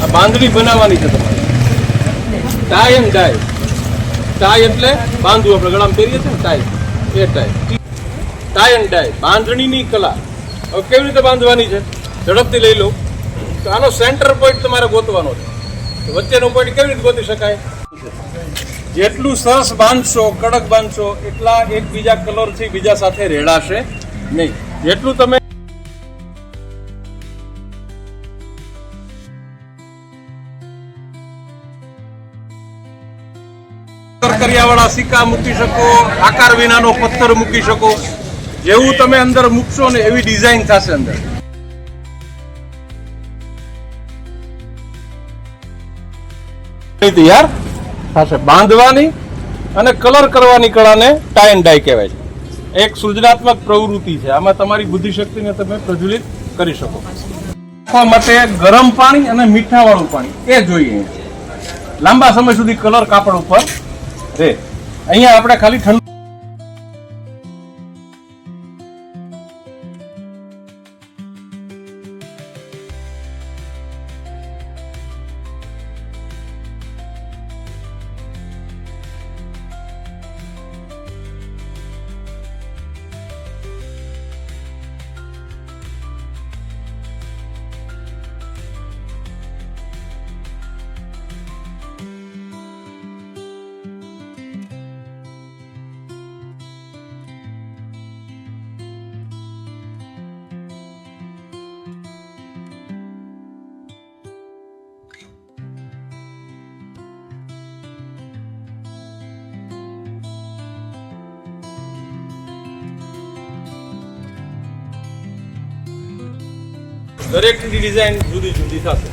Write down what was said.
આ બાંધણી બનાવવાની છે તમારે. Tie and dye. ટાઈ એટલે બાંધવું, આપણે ગળામાં પહેરીએ છીએ ને ટાઈ, એ ટાઈ. ટાઈ એન્ડ ડાય, બાંધણીની કલા. હવે કેવી રીતે બાંધવાની છે ઝડપથી લઈ લો. તો આનો સેન્ટર પોઈન્ટ તમારે ગોતવાનો છે. વચ્ચેનો પોઈન્ટ કેવી રીતે ગોતી શકાય? જેટલું સરસ બાંધશો, કડક બાંધશો, એટલા એકબીજા કલરથી બીજા સાથે રેડાશે નહીં. જેટલું તમે કરકરિયાવાળા સિક્કા મૂકી શકો, આકાર વિનાનો પથ્થર મૂકી શકો. જેવું તમે અંદર મૂકશો ને એવી ડિઝાઇન થશે અંદર. તૈયાર થશે. બાંધવાની અને કલર કરવાની કળાને ટાઈ એન્ડ ડાય કહેવાય છે. એક સૃજનાત્મક પ્રવૃત્તિ છે. આમાં તમારી બુદ્ધિશક્તિને તમે પ્રજ્વલિત કરી શકો. રાખવા માટે ગરમ પાણી અને મીઠાવાળું પાણી એ જોઈએ. લાંબા સમય સુધી કલર કાપડ ઉપર રહે. અહીંયા આપણે ખાલી ઠંડુ દરેકની ડિઝાઇન જુદી જુદી થશે.